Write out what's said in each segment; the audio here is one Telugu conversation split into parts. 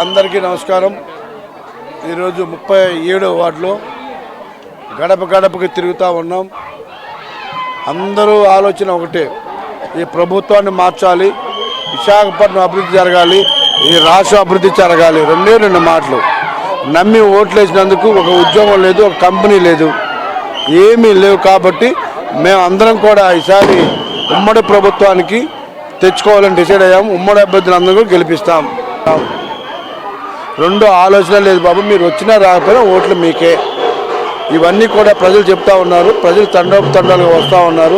అందరికీ నమస్కారం. ఈరోజు 37వ వార్డులో గడప గడపకి తిరుగుతూ ఉన్నాం. అందరూ ఆలోచన ఒకటే, ఈ ప్రభుత్వాన్ని మార్చాలి, విశాఖపట్నం అభివృద్ధి జరగాలి, ఈ రాష్ట్రం అభివృద్ధి జరగాలి. రెండు మాటలు. నమ్మి ఓట్లేసినందుకు ఒక ఉద్యోగం లేదు, ఒక కంపెనీ లేదు, ఏమీ లేవు. కాబట్టి మేము అందరం కూడా ఈసారి ఉమ్మడి ప్రభుత్వానికి తెచ్చుకోవాలని డిసైడ్ అయ్యాము. ఉమ్మడి అభ్యర్థులు అందరూ కూడా గెలిపిస్తాం. రెండు ఆలోచన లేదు బాబు, మీరు వచ్చినా రాకపోయినా ఓట్లు మీకే. ఇవన్నీ కూడా ప్రజలు చెప్తా ఉన్నారు. ప్రజలు తండాలుగా వస్తూ ఉన్నారు,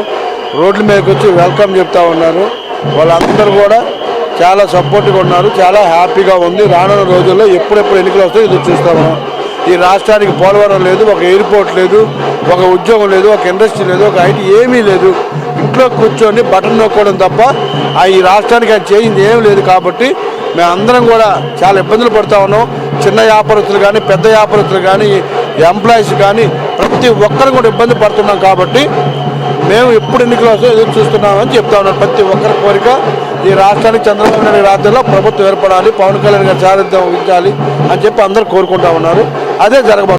రోడ్ల మీదకి వచ్చి వెల్కమ్ చెప్తా ఉన్నారు. వాళ్ళందరూ కూడా చాలా సపోర్ట్గా ఉన్నారు, చాలా హ్యాపీగా ఉంది. రానున్న రోజుల్లో ఎప్పుడెప్పుడు ఎన్నికలు వస్తాయో ఇది చూస్తాము. ఈ రాష్ట్రానికి పోలవరం లేదు, ఒక ఎయిర్పోర్ట్ లేదు, ఒక ఉద్యోగం లేదు, ఒక ఇండస్ట్రీ లేదు, ఒక ఐటీ ఏమీ లేదు. ఇంట్లో కూర్చొని బటన్ నొక్కడం తప్ప ఈ రాష్ట్రానికి ఆయన చేయింది ఏం లేదు. కాబట్టి మేమందరం కూడా చాలా ఇబ్బందులు పడుతూ ఉన్నాం. చిన్న వ్యాపారస్తులు కానీ, పెద్ద వ్యాపారస్తులు కానీ, ఎంప్లాయీస్ కానీ ప్రతి ఒక్కరు కూడా ఇబ్బంది పడుతున్నాం. కాబట్టి మేము ఎప్పుడు ఎన్నికలు వస్తాయో ఎదురు చూస్తున్నామని చెప్తా ఉన్నాం. ప్రతి ఒక్కరి కోరిక ఈ రాష్ట్రానికి చంద్రబాబు నాయుడు రాజ్యంలో ప్రభుత్వం ఏర్పడాలి, పవన్ కళ్యాణ్ గారి సారథ్యం వహించాలి అని చెప్పి అందరూ కోరుకుంటా ఉన్నారు. అదే జరగబోతుంది.